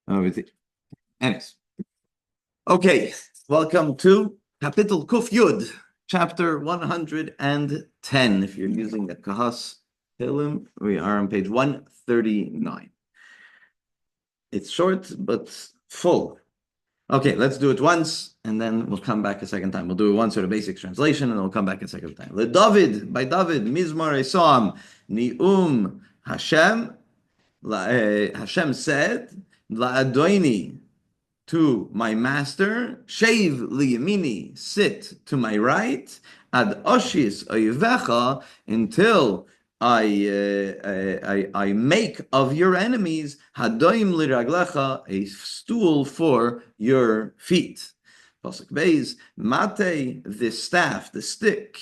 Anyways, okay, welcome to Kapitel Kuf Yud, chapter 110. If you're using the Kahas Tehillim, we are on page 139. It's short, but full. Okay, let's do it once, and then we'll come back a second time. We'll do it once with a basic translation, and then we'll come back a second time. David, by David, Mizmar Esam, Ni'um Hashem, Hashem said, La'adoini, to my master, Shave liyamini, sit to my right, ad oshis oyevecha, until I make of your enemies hadoim liraglecha, a stool for your feet. Pasuk Beis, mate, the staff, the stick,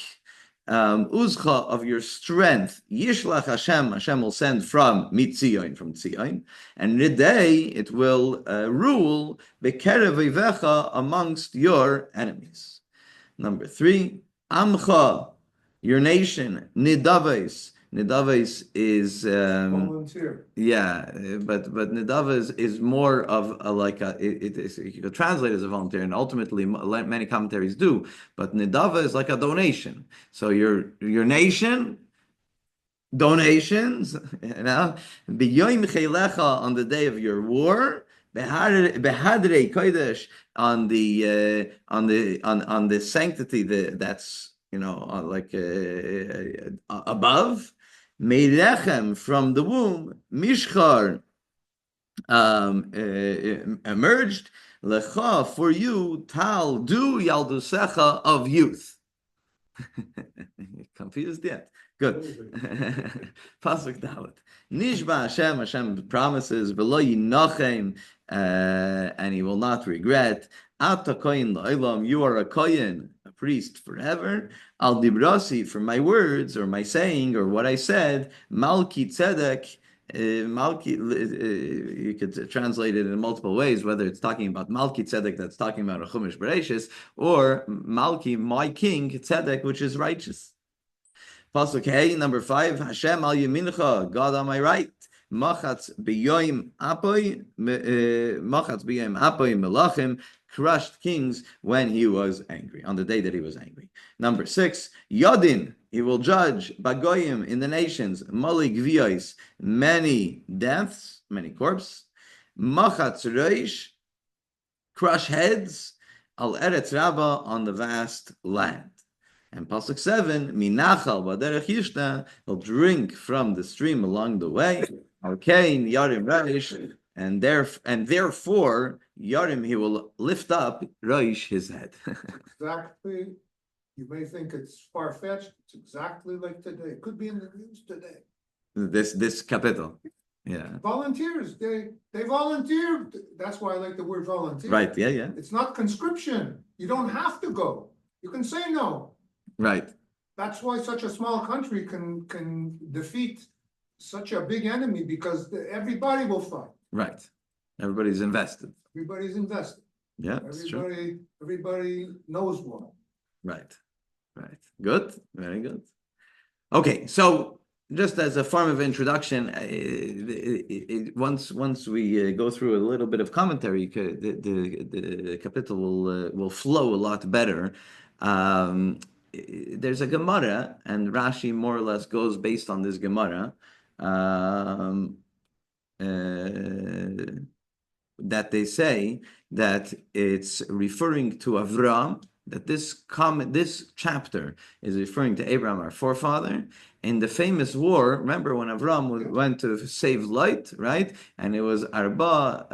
uzcha, of your strength, yishlach Hashem, Hashem will send from Mitzion, from Tzion, and Nidei, it will rule bekerev oivecha, amongst your enemies. Number 3, amcha, your nation, nidaves. Nidaves is volunteer. Yeah, but Nidava is more of a, like a, it is, you could translate as a volunteer, and ultimately many commentaries do. But Nidava is like a donation. So your nation, donations, you know, b'yoyim cheilecha, on the day of your war, behadrei kodesh, on the sanctity that's, you know, like above. Meilechem, from the womb, Mishchar, emerged, Lecha, for you, Tal, do Yaldusecha, of youth. Confused yet? Good. Pasuk Dalet. Nishba Hashem, Hashem promises, V'lo yinochem, and he will not regret. Ata koyin la'olam, you are a koyin, a priest forever. Al dibrasi, for my words, or my saying, or what I said. Malki tzedek, Malki, you could translate it in multiple ways, whether it's talking about Malki tzedek, that's talking about a Chumash Bereshis, or Malki, my king, tzedek, which is righteous. Pasuk Hey, number 5, Hashem al yamincha, God on my right. Machatz b'yoyim apoy, melachim, crushed kings when he was angry, on the day that he was angry. Number 6, Yodin, he will judge Bagoyim, in the nations, Mali Gviyos, many deaths, many corpses. Machatz Reish, crush heads, Al Eretz Rabba, on the vast land. And Pasuk 7, Minachal Baderech Yishta, he'll drink from the stream along the way. Alkein Yarim Reish, and therefore Yarim, he will lift up Reish, his head. Exactly. You may think it's far-fetched. It's exactly like today. It could be in the news today. This capital. Yeah. Volunteers, they volunteer. That's why I like the word volunteer. Right, yeah. It's not conscription. You don't have to go. You can say no. Right. That's why such a small country can defeat such a big enemy, because everybody will fight. Right. Everybody's invested. Everybody's invested. Yeah, it's true. Everybody knows why. Right. Good. Very good. Okay, so just as a form of introduction, once we go through a little bit of commentary, the capital will flow a lot better. There's a Gemara, and Rashi more or less goes based on this Gemara, that they say that it's referring to Avram, that this chapter is referring to Abraham, our forefather, in the famous war. Remember when Avram went to save Lot, right? And it was Arba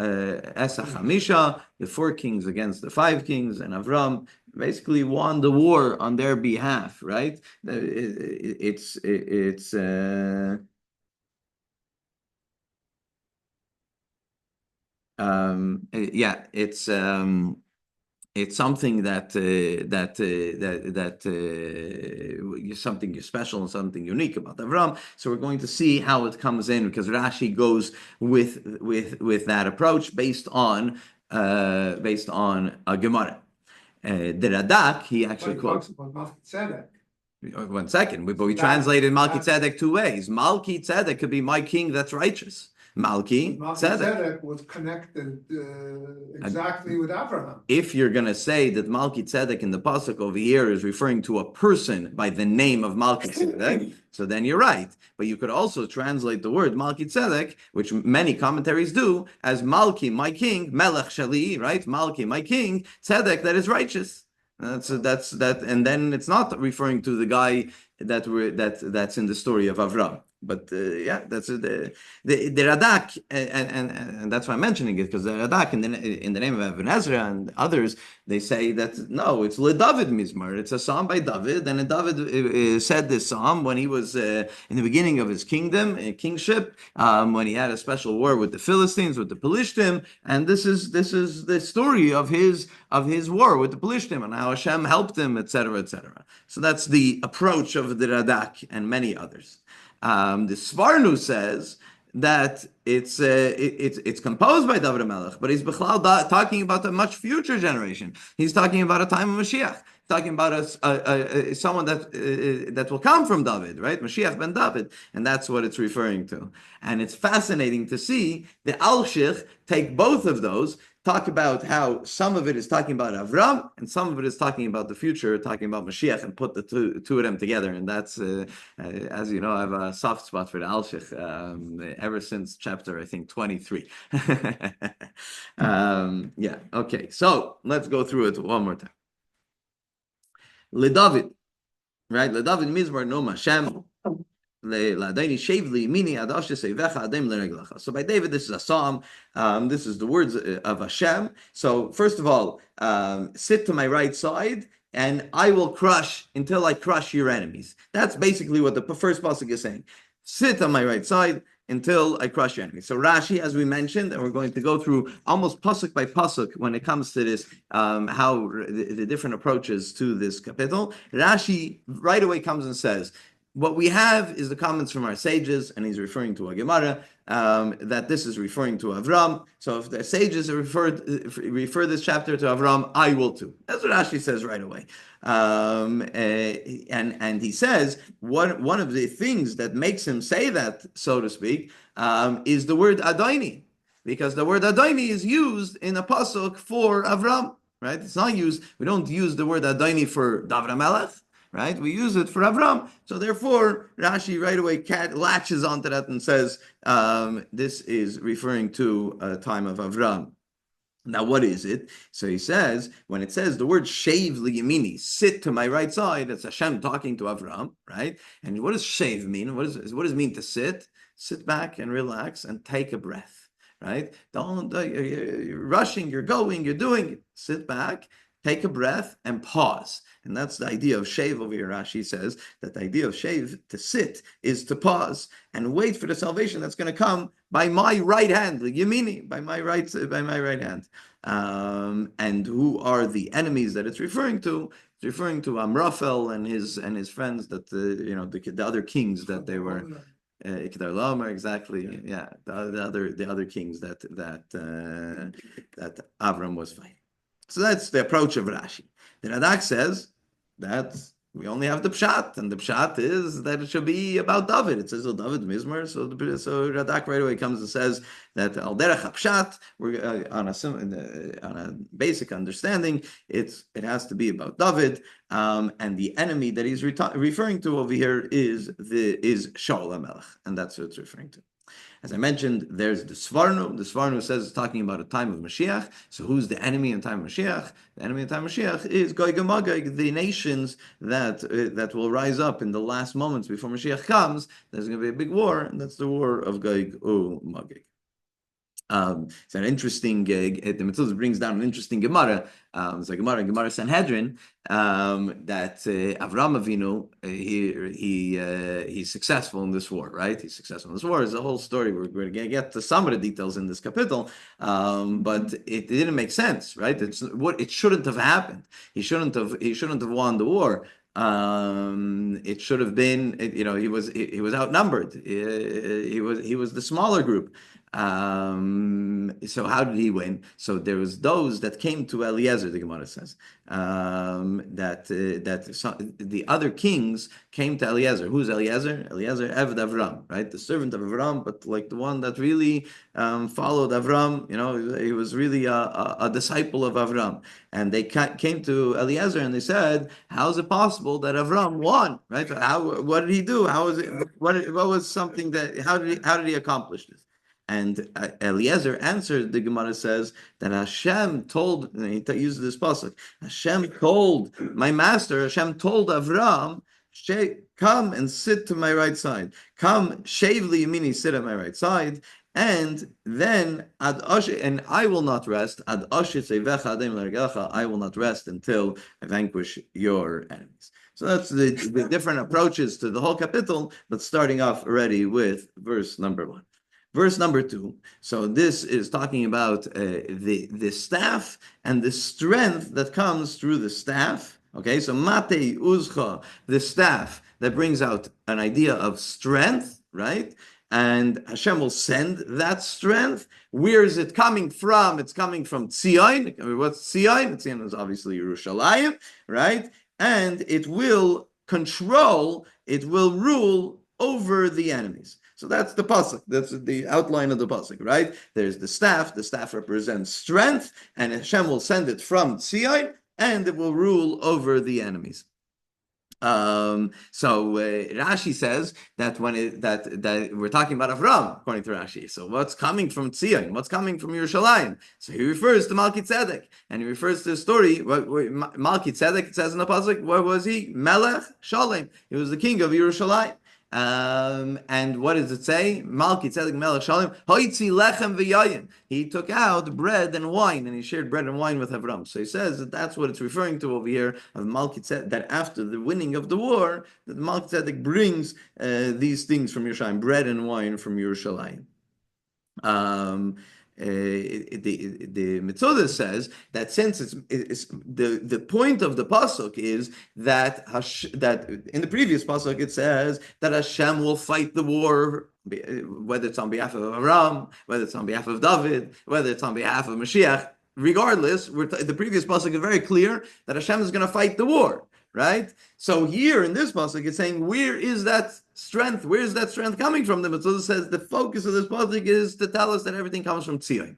Esa Chamisha, the 4 kings against the 5 kings, and Avram basically won the war on their behalf, right? It's something that something special and something unique about Avram. So we're going to see how it comes in, because Rashi goes with that approach based on a Gemara. The Radak, he actually quotes about Malki Tzedek. 1 second, but we translated Malki Tzedek 2 ways. Malki Tzedek could be my king that's righteous. Malki Tzedek. Melchizedek was connected exactly with Abraham. If you're going to say that Malki Tzedek in the pasuk over here is referring to a person by the name of Malki Tzedek, so then you're right. But you could also translate the word Malki Tzedek, which many commentaries do, as Malki, my king, Melech Shali, right? Malki, my king, Tzedek, that is righteous. That's that, and then it's not referring to the guy that's in the story of Avram. But yeah, that's the Radak, and that's why I'm mentioning it, because the Radak in the name of Ibn Ezra and others, they say that no, it's LeDavid Mizmar. It's a psalm by David, and David said this psalm when he was in the beginning of his kingship, when he had a special war with the Philistines, with the Pelishtim, and this is the story of his war with the Pelishtim and how Hashem helped him, etc., etc. So that's the approach of the Radak and many others. The Svarnu says that it's composed by David HaMelech, but he's talking about a much future generation. He's talking about a time of Mashiach, talking about someone that will come from David, right? Mashiach ben David, and that's what it's referring to. And it's fascinating to see the Alshich take both of those, talk about how some of it is talking about Avram and some of it is talking about the future, talking about Mashiach, and put the two of them together. And that's, as you know, I have a soft spot for the Alshich ever since chapter, I think, 23. Yeah, okay. So let's go through it one more time. LeDavid, right? LeDavid Mizmar Nom Hashem. So by David, this is a psalm. This is the words of Hashem. So first of all, sit to my right side, and I will crush until I crush your enemies. That's basically what the first pasuk is saying. Sit on my right side until I crush your enemies. So Rashi, as we mentioned, and we're going to go through almost pasuk by pasuk when it comes to this, how the different approaches to this kapitel. Rashi right away comes and says, what we have is the comments from our sages, and he's referring to a Gemara, that this is referring to Avram. So if the sages refer this chapter to Avram, I will too. That's what Rashi says right away. And he says, one of the things that makes him say that, so to speak, is the word Adoni. Because the word Adoni is used in a pasuk for Avram, right? It's not used, we don't use the word Adoni for David HaMelech, right? We use it for Avram. So therefore, Rashi right away latches onto that and says, this is referring to a time of Avram. Now, what is it? So he says, when it says the word shave liyamini, sit to my right side, it's Hashem talking to Avram, right? And what does shave mean? What does it mean to sit? Sit back and relax and take a breath, right? Don't, you're rushing, you're going, you're doing it. Sit back, take a breath, and pause. And that's the idea of shave over here. Rashi says that the idea of shave, to sit, is to pause and wait for the salvation that's going to come by my right hand, Yemini, by my right hand. And who are the enemies that it's referring to? It's referring to Amraphel and his friends, that the other kings that they were. Ikdar Lama, exactly. Yeah, the other kings that Avram was fighting. So that's the approach of Rashi. The Radak says that we only have the pshat, and the pshat is that it should be about David. It says David Mizmar, so Radak right away comes and says that al derech pshat, we're on a basic understanding, it has to be about David, and the enemy that he's referring to over here is Shaul HaMelech, and that's what it's referring to. As I mentioned, there's the Svarnu. The Svarnu says it's talking about a time of Mashiach. So who's the enemy in time of Mashiach? The enemy in time of Mashiach is Gog and Magog, the nations that will rise up in the last moments before Mashiach comes. There's going to be a big war, and that's the war of Gog and Magog. It's an interesting, the Metzulah brings down an interesting Gemara. It's a Gemara Sanhedrin, that Avram Avinu, he's successful in this war, right? He's successful in this war. It's a whole story. We're going to get to some of the details in this kapitel, but it didn't make sense, right? It shouldn't have happened. He shouldn't have won the war. It should have been, he was outnumbered. He was the smaller group. So how did he win? So there was those that came to Eliezer, the Gemara says, the other kings came to Eliezer. Who's Eliezer? Eliezer Eved Avram, right? The servant of Avram, but like the one that really followed Avram. He was really a disciple of Avram. And they came to Eliezer and they said, "How is it possible that Avram won? Right? What did he do? How was it? What was something that? How did he accomplish this?" And Eliezer answered, the Gemara says, that Hashem told, and he uses this pasuk, Hashem told my master, Hashem told Avram, come and sit to my right side. Come, shavli yamini, sit at my right side. And then and I will not rest. I will not rest until I vanquish your enemies. So that's the different approaches to the whole capital, but starting off already with verse number 1. Verse number 2. So this is talking about the staff and the strength that comes through the staff. Okay, so Mate Uzcha, the staff that brings out an idea of strength, right? And Hashem will send that strength. Where is it coming from? It's coming from Tzion. What's Tzion? Tzion is obviously Yerushalayim, right? And it will control, it will rule over the enemies. So that's the pasuk. That's the outline of the pasuk, right? There's the staff. The staff represents strength, and Hashem will send it from Tzion, and it will rule over the enemies. Rashi says that that we're talking about Avram, according to Rashi. So what's coming from Tzion? What's coming from Yerushalayim? So he refers to Malki Tzedek, and he refers to the story. Malki Tzedek, it says in the pasuk, what was he? Melech Shalem. He was the king of Yerushalayim. And what does it say? Malki Tzedek Melech Shalem Hoitzi Lechem V'Yayin. He took out bread and wine, and he shared bread and wine with Avram. So he says that that's what it's referring to over here of Malki Tzedek. That after the winning of the war, that Malki Tzedek brings these things from Yerushalayim, bread and wine from Yerushalayim. The Metzudah says that since it's the point of the pasuk is that that in the previous pasuk it says that Hashem will fight the war, whether it's on behalf of Aram, whether it's on behalf of David, whether it's on behalf of Mashiach. Regardless, the previous pasuk is very clear that Hashem is going to fight the war. Right? So here in this pasuk, it's saying, where is that strength? Where is that strength coming from? The Metzudah says the focus of this pasuk is to tell us that everything comes from Tzion.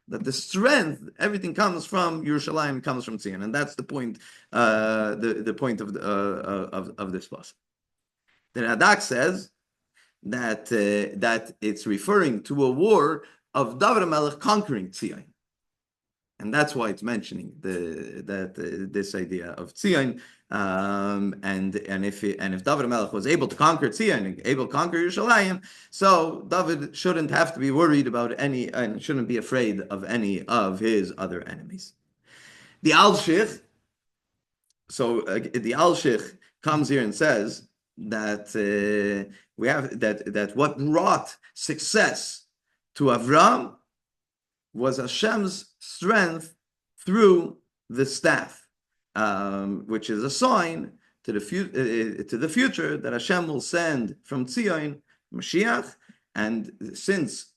That the strength, everything comes from Yerushalayim, comes from Tzion, and that's the point. The point of this pasuk. The Radak says that that it's referring to a war of David HaMelech conquering Tzion. And that's why it's mentioning this idea of Tzion, and if David HaMelech was able to conquer Tzion, able to conquer Yerushalayim, so David shouldn't have to be worried about any, and shouldn't be afraid of any of his other enemies. The Al-Shich, the Al-Shich comes here and says that we have that what brought success to Avram was Hashem's strength through the staff, which is a sign to the future that Hashem will send from Tzion Mashiach. And since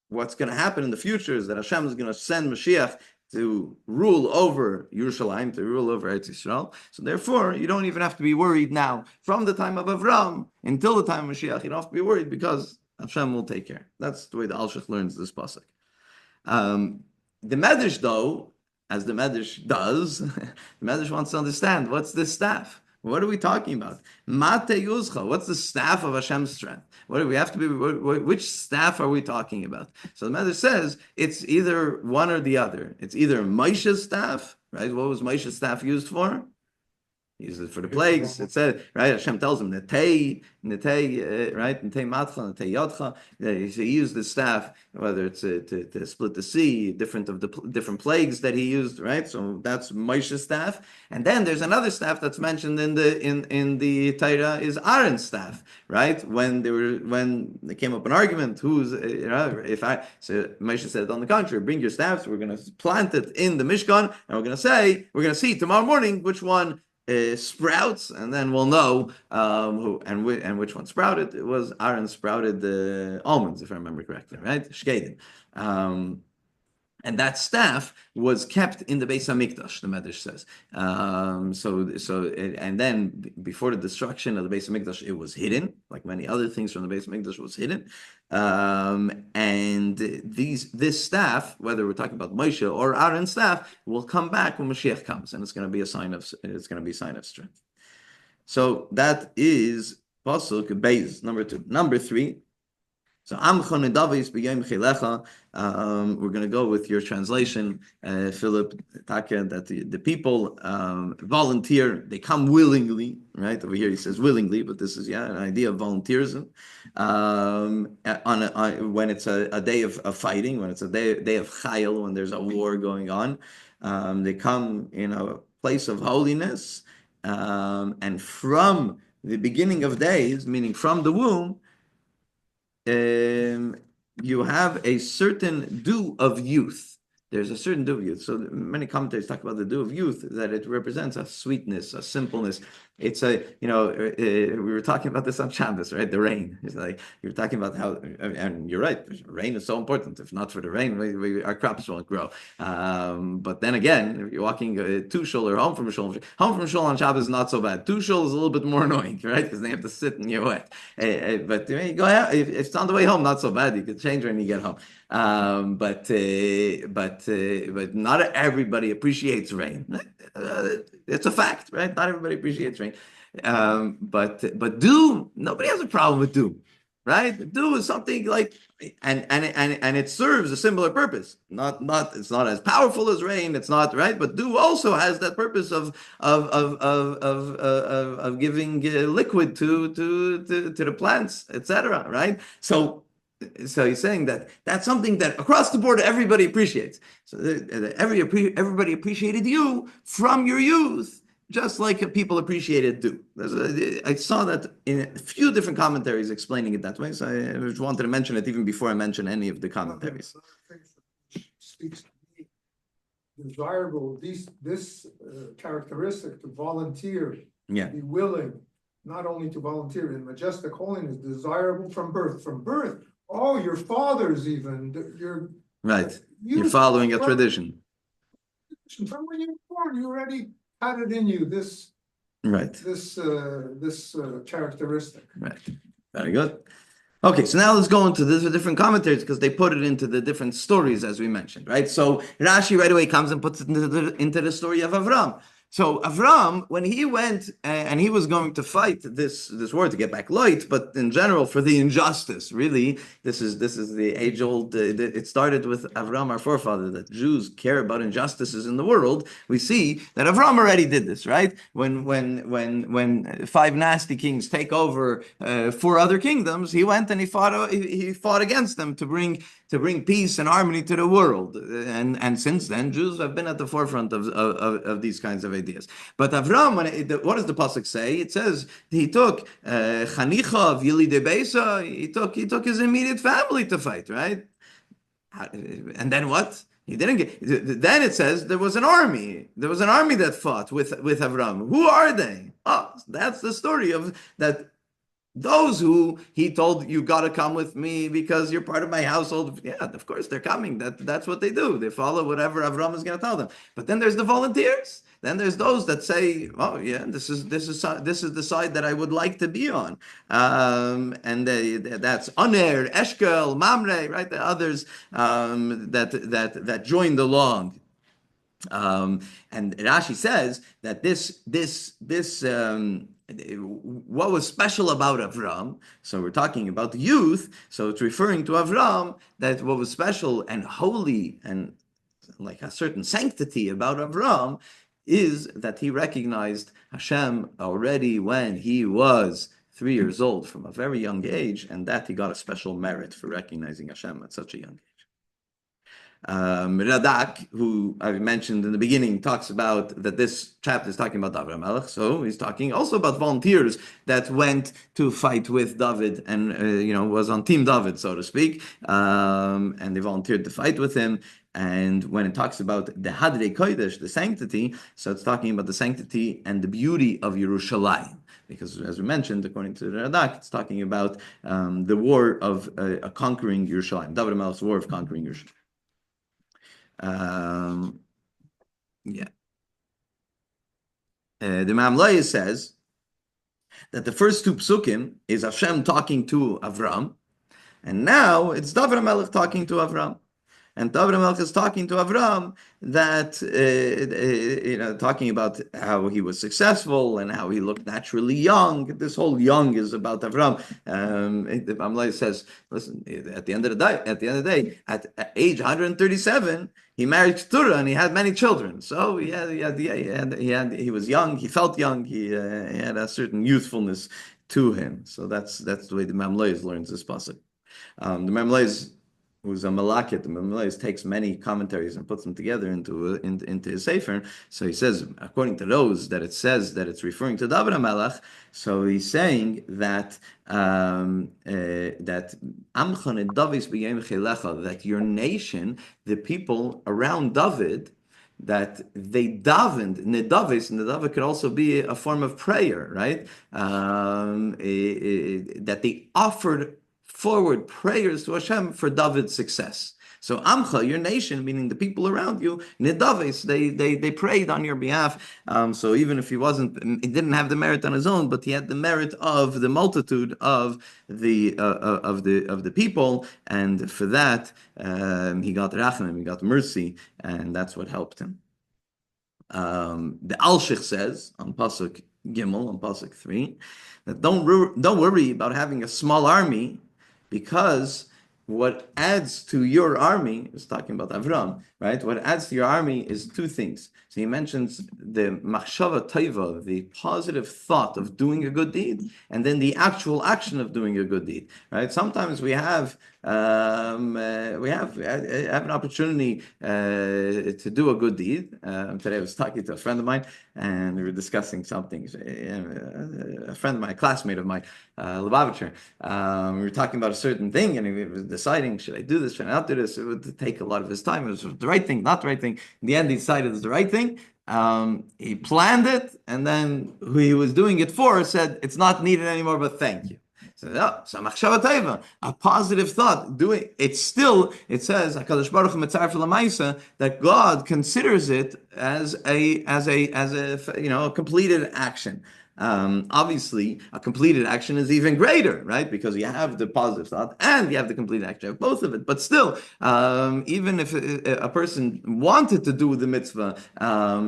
what's going to happen in the future is that Hashem is going to send Mashiach to rule over Yerushalayim, to rule over Eretz Yisrael. So therefore, you don't even have to be worried now. From the time of Avram until the time of Mashiach, you don't have to be worried because Hashem will take care. That's the way the Al-Shich learns this pasuk. The Medrash, though, as the Medrash does, the Medrash wants to understand, what's this staff? What are we talking about? Mate Yuzcha, what's the staff of Hashem's strength? What do we have to be? Which staff are we talking about? So the Medrash says it's either one or the other. It's either Moshe's staff, right? What was Moshe's staff used for? He used it for the plagues. It said, right? Hashem tells him, Netei, right? Netei matcha, Netei yodcha. He used the staff, whether it's to split the sea, different plagues that he used, right? So that's Moshe's staff. And then there's another staff that's mentioned in the Torah is Aaron's staff, right? When there came up an argument, so Moshe said, on the contrary, bring your staffs. We're going to plant it in the Mishkan, and we're going to see tomorrow morning which one sprouts, and then we'll know who and which one sprouted. It was Aaron sprouted the almonds, if I remember correctly, right? Shkedim. And that staff was kept in the Beis Hamikdash, the Medrash says. And then before the destruction of the Beis Hamikdash, it was hidden, like many other things from the Beis Hamikdash was hidden. And this staff, whether we're talking about Moshe or Aaron's staff, will come back when Mashiach comes, and it's going to be a sign of strength. So that is pasuk Beis number 2. Number 3. So we're going to go with your translation, Philip Taka, that the people volunteer, they come willingly, right? Over here he says willingly, but this is an idea of volunteerism. When it's a day of fighting, when it's a day of chayil, when there's a war going on, they come in a place of holiness, and from the beginning of days, meaning from the womb, you have a certain dew of youth. There's a certain dew of youth. So many commentators talk about the dew of youth, that it represents a sweetness, a simpleness. It's we were talking about this on Shabbos, right? The rain. It's like, you were talking about how, and you're right, rain is so important. If not for the rain, our crops won't grow. But then again, if you're walking to shul or home from shul on Shabbos is not so bad. To shul is a little bit more annoying, right? Because they have to sit in your wet. But you go out, if it's on the way home, not so bad. You could change when you get home. But not everybody appreciates rain. It's a fact, right? Not everybody appreciates rain. But dew, nobody has a problem with dew, right? Dew is something like, and it serves a similar purpose. It's not as powerful as rain. It's not, right, but dew also has that purpose of giving liquid to the plants, etc. Right? So he's saying that that's something that across the board everybody appreciates. So everybody appreciated you from your youth, just like people appreciated dew. I saw that in a few different commentaries explaining it that way. So I just wanted to mention it even before I mention any of the commentaries. Speaks to me desirable. This characteristic to volunteer, be willing, not only to volunteer in majestic holiness, desirable from birth. From birth. Oh, your fathers even, you're right. You're following a tradition. From when you were born, you already had it in you, this characteristic. Right. Very good. Okay, so now let's go into the different commentaries, because they put it into the different stories, as we mentioned, right? So Rashi right away comes and puts it into the story of Avram. So Avram, when he went and he was going to fight this war to get back light, but in general for the injustice, really, this is the age-old. It started with Avram, our forefather, that Jews care about injustices in the world. We see that Avram already did this, right? When 5 nasty kings take over 4 other kingdoms, he went and he fought against them to bring peace and harmony to the world. And since then, Jews have been at the forefront of these kinds of ideas. But Avram, what does the pasuk say? It says he took Chanicha of Yili de Beisa. He took his immediate family to fight, right? And then what? He didn't get. Then it says there was an army. There was an army that fought with Avram. Who are they? Oh, that's the story of that. Those who he told, you got to come with me because you're part of my household. Yeah, of course they're coming. That's what they do. They follow whatever Avram is going to tell them. But then there's the volunteers. Then there's those that say, "Oh yeah, this is the side that I would like to be on." And that's Aner, Eshkel, Mamre, right? The others that joined along. And Rashi says that what was special about Avram, so we're talking about the youth, so it's referring to Avram, that what was special and holy and like a certain sanctity about Avram is that he recognized Hashem already when he was 3 years old, from a very young age, and that he got a special merit for recognizing Hashem at such a young age. Radak, who I mentioned in the beginning, talks about that this chapter is talking about David HaMelech, so he's talking also about volunteers that went to fight with David and was on Team David, so to speak, and they volunteered to fight with him. And when it talks about the Hadrei Kodesh, the sanctity, so it's talking about the sanctity and the beauty of Yerushalayim. Because, as we mentioned, according to the Radak, it's talking about the war of conquering Yerushalayim, David HaMelech's war of conquering Yerushalayim. Yeah. The Mamlaya says that the first two psukim is Hashem talking to Avram, and now it's David HaMelech talking to Avram. And David HaMelech is talking to Avram that, talking about how he was successful and how he looked naturally young. This whole young is about Avram. The Mamlei says, listen, at the end of the day, at age 137, he married Keturah and he had many children. So he was young, he felt young, he had a certain youthfulness to him. So that's the way the Mamlei learns this pasuk. The Mamlei, who's a malakit, the Mamlei takes many commentaries and puts them together into his sefer. So he says, according to those, that it says that it's referring to David HaMelech. So he's saying that that your nation, the people around David, that they davened, nedavis, and nedavis could also be a form of prayer, right? That they offered forward prayers to Hashem for David's success. So Amcha, your nation, meaning the people around you, Nedavis, they prayed on your behalf. So even if he didn't have the merit on his own, but he had the merit of the multitude of the people, and for that he got rachamim, he got mercy, and that's what helped him. The Alshich says on pasuk Gimel, on pasuk 3, that don't worry about having a small army, because what adds to your army is talking about Avram, right? What adds to your army is two things. So he mentions the machshava taiva, the positive thought of doing a good deed, and then the actual action of doing a good deed, right? Sometimes we have an opportunity to do a good deed. Today I was talking to a friend of mine, and we were discussing something. A friend of mine, a classmate of mine, Lubavitcher, we were talking about a certain thing, and he was deciding, should I do this, should I not do this? It would take a lot of his time. It was the right thing, not the right thing. In the end, he decided it's the right thing. He planned it, and then who he was doing it for said, it's not needed anymore, but thank you. So machshava taiva, a positive thought. It says HaKadosh Baruch Hu mitzaref l'maisa, that God considers it as a completed action. Obviously, a completed action is even greater, right? Because you have the positive thought and you have the completed action, you have both of it. But still, even if a person wanted to do the mitzvah,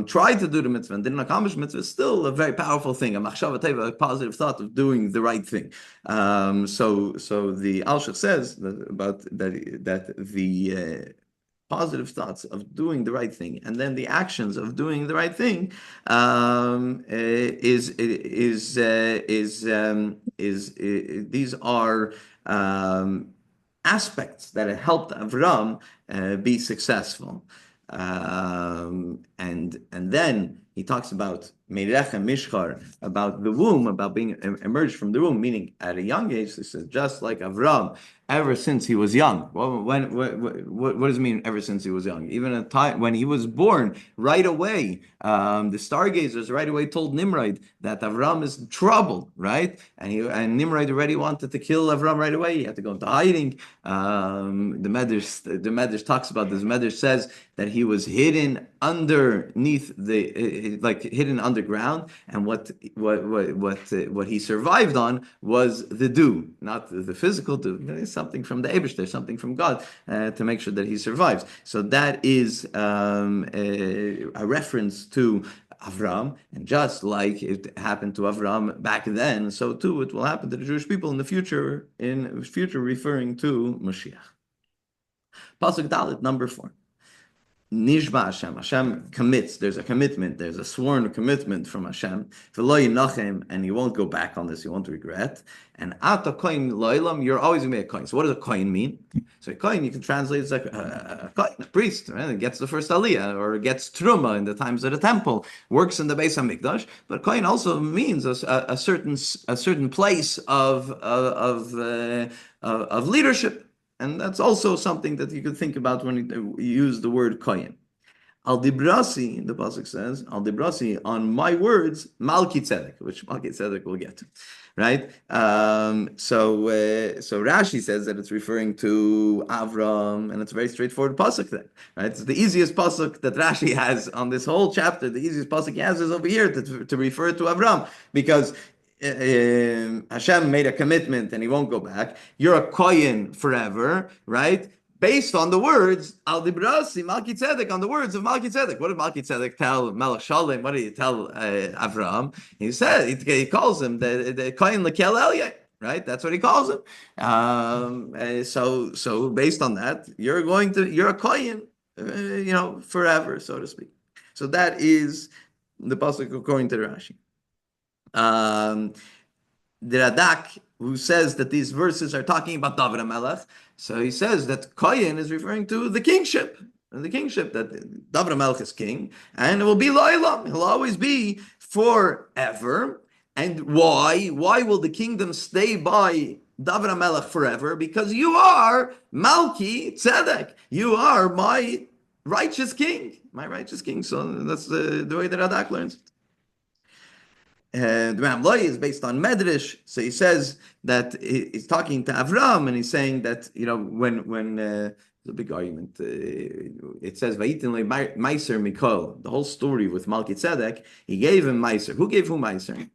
tried to do the mitzvah and didn't accomplish the mitzvah, it's still a very powerful thing, a machshava teva, a positive thought of doing the right thing. So the Alshich says about that the positive thoughts of doing the right thing, and then the actions of doing the right thing these are aspects that have helped Avram be successful. And then he talks about Meirech and Mishchar, about the womb, about being emerged from the womb, meaning at a young age. This is just like Avram, ever since he was young. Well, what does it mean, ever since he was young? Even at time when he was born, right away, the stargazers right away told Nimrod that Avram is troubled, right? And Nimrod already wanted to kill Avram right away. He had to go into hiding. The Medrash talks about this. The Medrash says that he was hidden underneath hidden underground, and what he survived on was the dew, not the physical dew. There's something from the Eibush, there's something from God to make sure that he survives. So that is a reference to Avram, and just like it happened to Avram back then, so too it will happen to the Jewish people in the future. Referring to Mashiach. Pasuk Dalet, number 4. Nishba Hashem. Hashem commits. There's a commitment. There's a sworn commitment from Hashem. V'lo yinachem, and he won't go back on this. He won't regret. And ata kohen lo'ilam, you're always going to be a kohen. So what does a kohen mean? So a kohen, you can translate as like a kohen, a priest, right? It gets the first aliyah, or it gets truma in the times of the temple, works in the Beis Hamikdash. But kohen also means a certain place of leadership. And that's also something that you could think about when you use the word kohen. Al dibrasi, the pasuk says, Al dibrasi, on my words, Malki Tzedek, which Malki Tzedek will get to, right? So Rashi says that it's referring to Avram, and it's a very straightforward pasuk then, right? It's the easiest pasuk that Rashi has on this whole chapter. The easiest pasuk he has is over here to refer to Avram, because Hashem made a commitment and he won't go back. You're a kohen forever, right? Based on the words Al Dibrasi Malki Tzedek, on the words of Malki Tzedek. What did Malki Tzedek tell Melech Shalem? What did he tell Avram? He said he calls him the kohen lekel Elyeh, right? That's what he calls him. So based on that, you're a kohen, forever, so to speak. So that is the pasuk according to Rashi. The Radak, who says that these verses are talking about David HaMelech, so he says that Kohen is referring to the kingship, that David HaMelech is king, and it will be Lo'ilam, he'll always be forever. And why? Why will the kingdom stay by David HaMelech forever? Because you are Malki Tzedek, you are my righteous king. So that's the way that Radak learns it. The Ramloi is based on Medrash, so he says that he's talking to Avram, and he's saying that when there's a big argument. It says Vayitin Meiser Mikol. The whole story with Malki Tzedek, he gave him Meiser. Who gave who Meiser?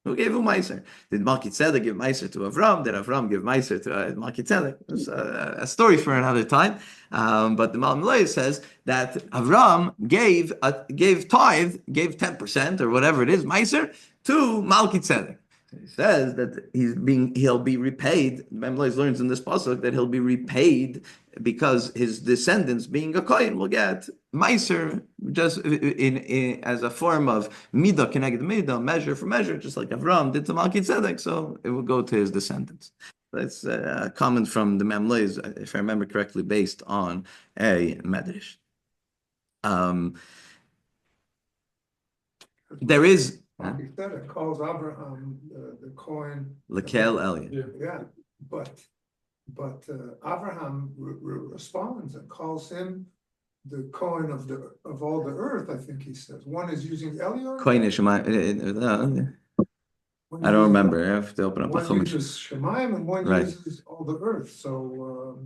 Who gave who Meiser? Did Malki Tzedek give Meiser to Avram? Did Avram give Meiser to Malki Tzedek? It's a story for another time. But the Malmulay says that Avram gave tithe, gave 10% or whatever it is, Meiser, to Malki Tzedek. He says that he'll be repaid. Memlez learns in this pasuk that he'll be repaid because his descendants, being a kohen, will get meiser just in as a form of midah connected midah, measure for measure, just like Avram did to Malki Tzedek. So it will go to his descendants. That's a comment from the Memlez, if I remember correctly, based on a medrash. There is. It calls Abraham the Kohen Lekel Elyeh. Yeah, but Abraham responds and calls him the Kohen of all the earth. I think he says one is using Elior. Kohen I don't remember. I have to open up one a Chumash. uses Shemaim and one uses all the earth. So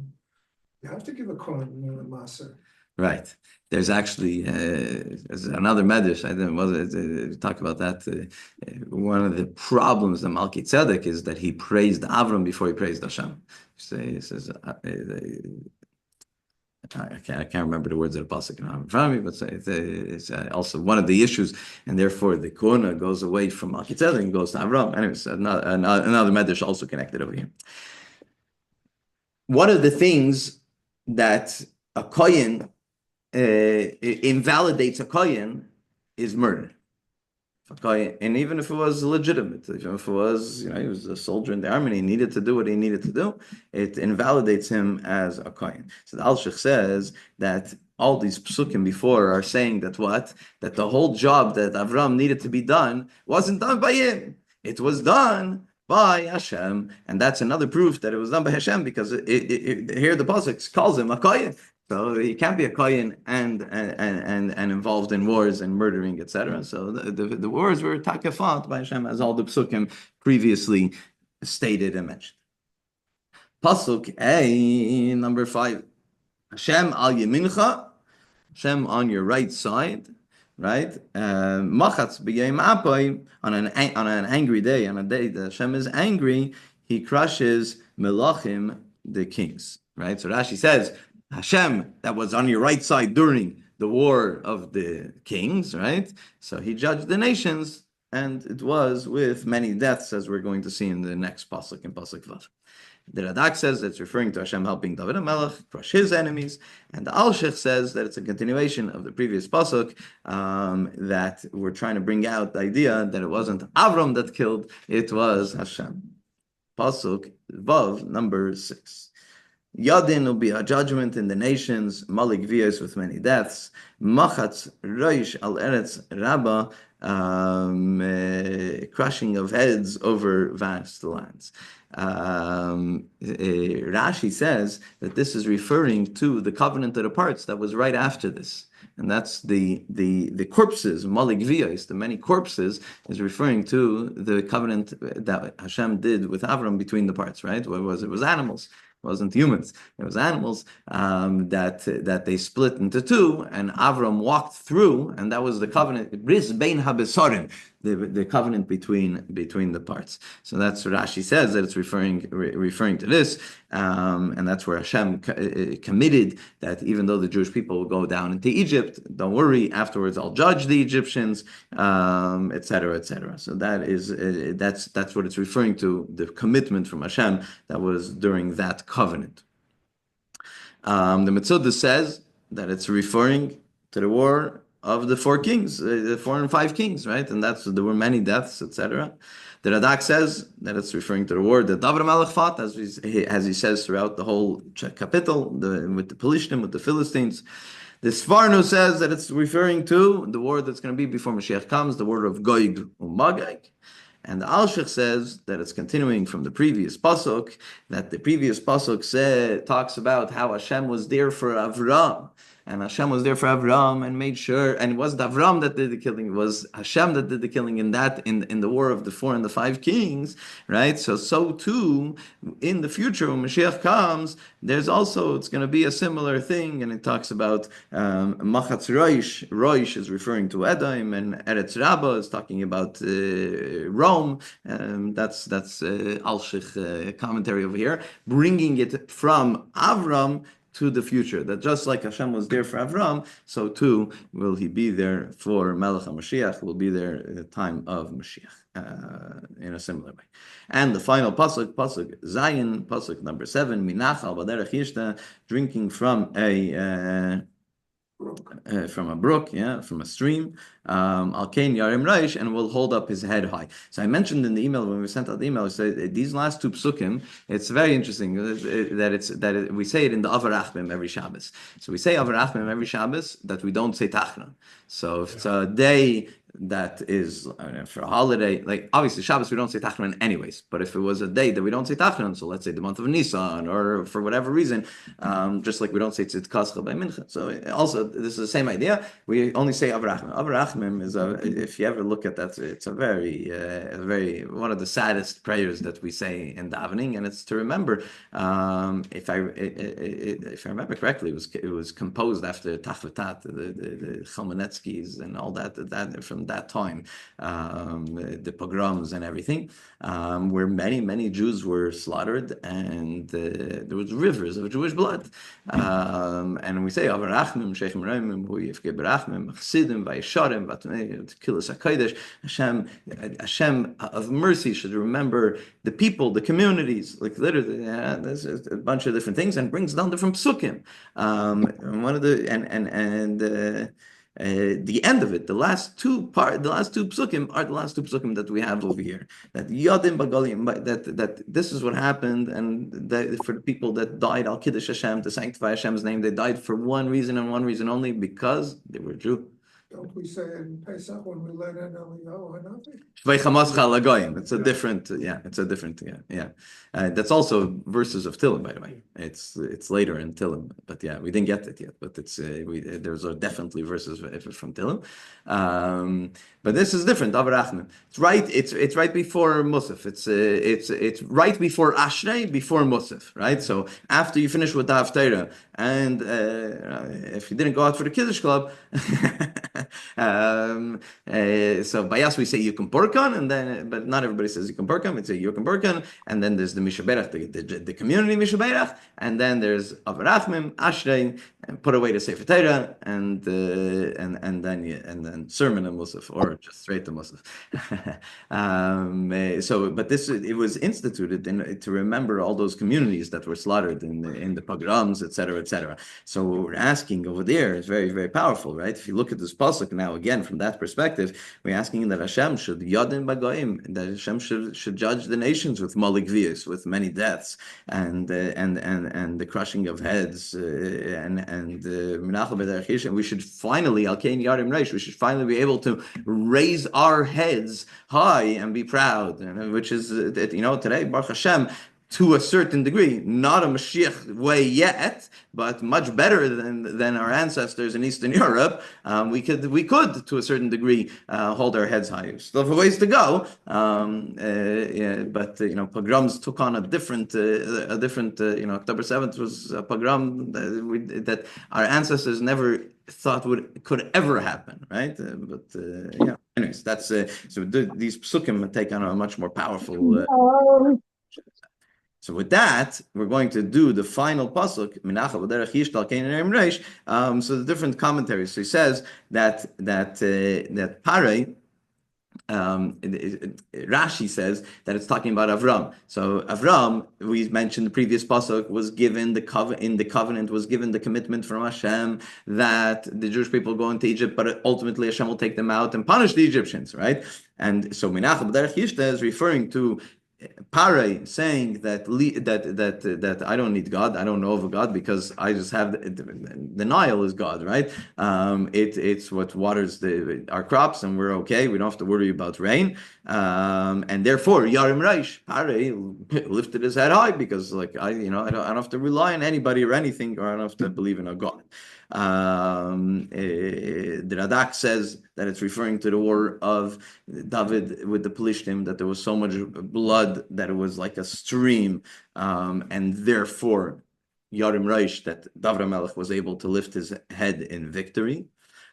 you have to give a Kohen Maser. Right. There's actually there's another medrash. I didn't talk about that. One of the problems of Malki Tzedek is that he praised Avram before he praised Hashem. He says, I can't remember the words of the pasuk in front of me, but it's also one of the issues, and therefore the Kuna goes away from Malki Tzedek and goes to Avram. Anyways, another medrash also connected over here. One of the things that a kohen invalidates a kohen is murder. And even if it was legitimate, even if it was, he was a soldier in the army and he needed to do what he needed to do, it invalidates him as a kohen. So the Al-Sheikh says that all these psukim before are saying that that the whole job that Avram needed to be done wasn't done by him. It was done by Hashem. And that's another proof that it was done by Hashem, because here the pasuk calls him a kohen. So he can't be a kohen and involved in wars and murdering, etc. So the wars were fought by Hashem, as all the psukim previously stated and mentioned. Pasuk A, number 5. Hashem al yemincha, Hashem on your right side, right? Machatz b'yom apoy, on an angry day, on a day that Hashem is angry, he crushes melachim, the kings, right? So Rashi says, Hashem, that was on your right side during the war of the kings, right? So he judged the nations, and it was with many deaths, as we're going to see in the next pasuk, in pasuk Vav. The Radak says that it's referring to Hashem helping David HaMelech crush his enemies, and the Alshich says that it's a continuation of the previous pasuk, that we're trying to bring out the idea that it wasn't Avram that killed, it was Hashem. Pasuk Vav, number 6. Yadin will be a judgment in the nations, Malik Vias with many deaths, Machatz Reish al Eretz Rabba, crushing of heads over vast lands. Rashi says that this is referring to the covenant of the parts that was right after this. And that's the corpses, Malik Vias, the many corpses, is referring to the covenant that Hashem did with Avram between the parts, right? What was it? It was animals. It wasn't humans. It was animals that they split into two, and Avram walked through, and that was the covenant, Bris Bein HaBesarim, the covenant between the parts. So that's what Rashi says, that it's referring to this, and that's where Hashem committed that even though the Jewish people will go down into Egypt, don't worry, afterwards I'll judge the Egyptians, etc., etc. So that is that's what it's referring to, the commitment from Hashem that was during that covenant. The Metzudah says that it's referring to the war of the 4 kings, the 4 and 5 kings, right? And there were many deaths, etc. The Radak says that it's referring to the war that David HaMelech fought, as he says throughout the whole capital, with the Pelishtim, with the Philistines. The Sfarno says that it's referring to the war that's going to be before Mashiach comes, the war of Gog and Magog. And the Alshich says that it's continuing from the previous pasuk, that the previous pasuk talks about how Hashem was there for Avram. And Hashem was there for Avram and made sure, and it wasn't Avram that did the killing, it was Hashem that did the killing in the war of the 4 and the 5 kings, right? So too, in the future, when Mashiach comes, it's going to be a similar thing, and it talks about Machatz Roish. Roish is referring to Edom, and Eretz Rabbah is talking about Rome. That's Alshich commentary over here, bringing it from Avram to the future, that just like Hashem was there for Avram, so too will he be there for Melech HaMashiach, will be there at the time of Mashiach, in a similar way. And the final pasuk Zayin, pasuk number 7, Minachal Baderech Yishta, drinking from a brook, from a stream, Al-Kain Yarim Reish, and will hold up his head high. So I mentioned in the email, when we sent out the email, these last 2 psukim, it's very interesting that we say it in the Avar Achmim every Shabbos. So we say Avar Achmim every Shabbos that we don't say Tachna. So if it's a day that is for a holiday, like obviously Shabbos we don't say Tachnan anyways, but if it was a day that we don't say Tachnan, so let's say the month of Nisan, or for whatever reason, just like we don't say Tzidkascha by Mincha. So also this is the same idea. We only say Avrachmim. Avrachmim is if you ever look at that, it's a very one of the saddest prayers that we say in davening, and it's to remember. If I remember correctly, it was composed after Tachvatat, the Chalmanetskis and all that from that time, the pogroms and everything, where many Jews were slaughtered, and there was rivers of Jewish blood, and we say Avarachmim Sheichem Raimim Hu Yifke Berachmim Chasidim Vayisharim Kilas Hakodesh. Hashem of mercy should remember the people, the communities, like literally, there's a bunch of different things, and brings down different psukim. One of the the end of it, the last two psukim are the last 2 psukim that we have over here. That Yadim Bagalim, that this is what happened, and for the people that died Al Kiddush Hashem, to sanctify Hashem's name, they died for one reason and one reason only, because they were Jew. Don't we say in Pesach when we let in Eliyahu Hanavi? It's a different, that's also verses of Tehillim, by the way. It's later in Tehillim, but we didn't get it yet. But there's definitely verses from Tehillim. But this is different. Avarachmim. It's right before Musaf. It's right before Ashrei, before Musaf, right? So after you finish with the Haftarah, and if you didn't go out for the Kiddush Club. So by us we say Yukim Porkan, and then but not everybody says Yukim Porkan. We say Yukim Porkan, and then there's the Mishaberach, the community Mishaberach, and then there's Avarachmim, Ashrei, and put away the Sefer Torah, and then sermon and Musaf, or just straight to Musaf. But it was instituted to remember all those communities that were slaughtered in the pogroms, etc., etc. So what we're asking over there is very, very powerful, right? If you look at this pasuk now again from that perspective, we're asking that Hashem should yadin bagoim, that Hashem should judge the nations with maligvius, with many deaths, and the crushing of heads, and we should finally, Alkein Yarim Reish, we should finally be able to raise our heads high and be proud, which is, today, Baruch Hashem, to a certain degree, not a Mashiach way yet, but much better than our ancestors in Eastern Europe. We could to a certain degree hold our heads high. Still have a ways to go, but pogroms took on a different. October 7th was a pogrom that our ancestors never thought could ever happen, right? Anyways, that's so these psukim take on a much more powerful. So with that, we're going to do the final pasuk. So the different commentaries. So he says that Parei. Rashi says that it's talking about Avram. So Avram, we mentioned the previous pasuk, was given the covenant was given the commitment from Hashem that the Jewish people go into Egypt, but ultimately Hashem will take them out and punish the Egyptians, right? And so Menachem B'derech Yishta is referring to Parei saying that I don't need God, I don't know of a God because I just have the Nile is God, right? It's what waters our crops and we're okay. We don't have to worry about rain, and therefore Yarim Reish Parei lifted his head high because I don't have to rely on anybody or anything, or I don't have to believe in a God. The Radak says that it's referring to the war of David with the Pelishtim, that there was so much blood that it was like a stream, and therefore Yarim Reish, that David Melech was able to lift his head in victory.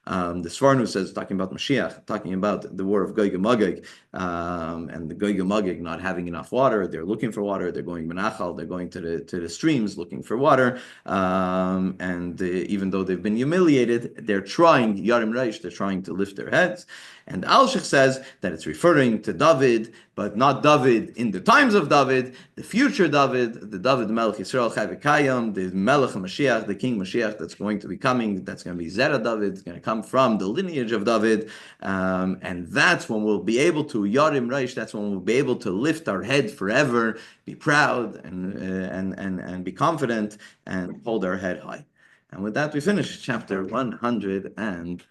The Svarnu says, talking about Mashiach, talking about the war of Gog and Magog, and the Gog and Magog not having enough water. They're looking for water. They're going Menachal. They're going to the streams looking for water. And even though they've been humiliated, they're trying Yarim Reish. They're trying to lift their heads. And Alshich says that it's referring to David, but not David in the times of David, the future David, the David Melech Yisrael Chavikayim, the Melech Mashiach, the King Mashiach that's going to be coming, that's going to be Zera David, it's going to come from the lineage of David, and that's when we'll be able to, Yarim Reish, that's when we'll be able to lift our head forever, be proud, and be confident, and hold our head high. And with that, we finish chapter 110.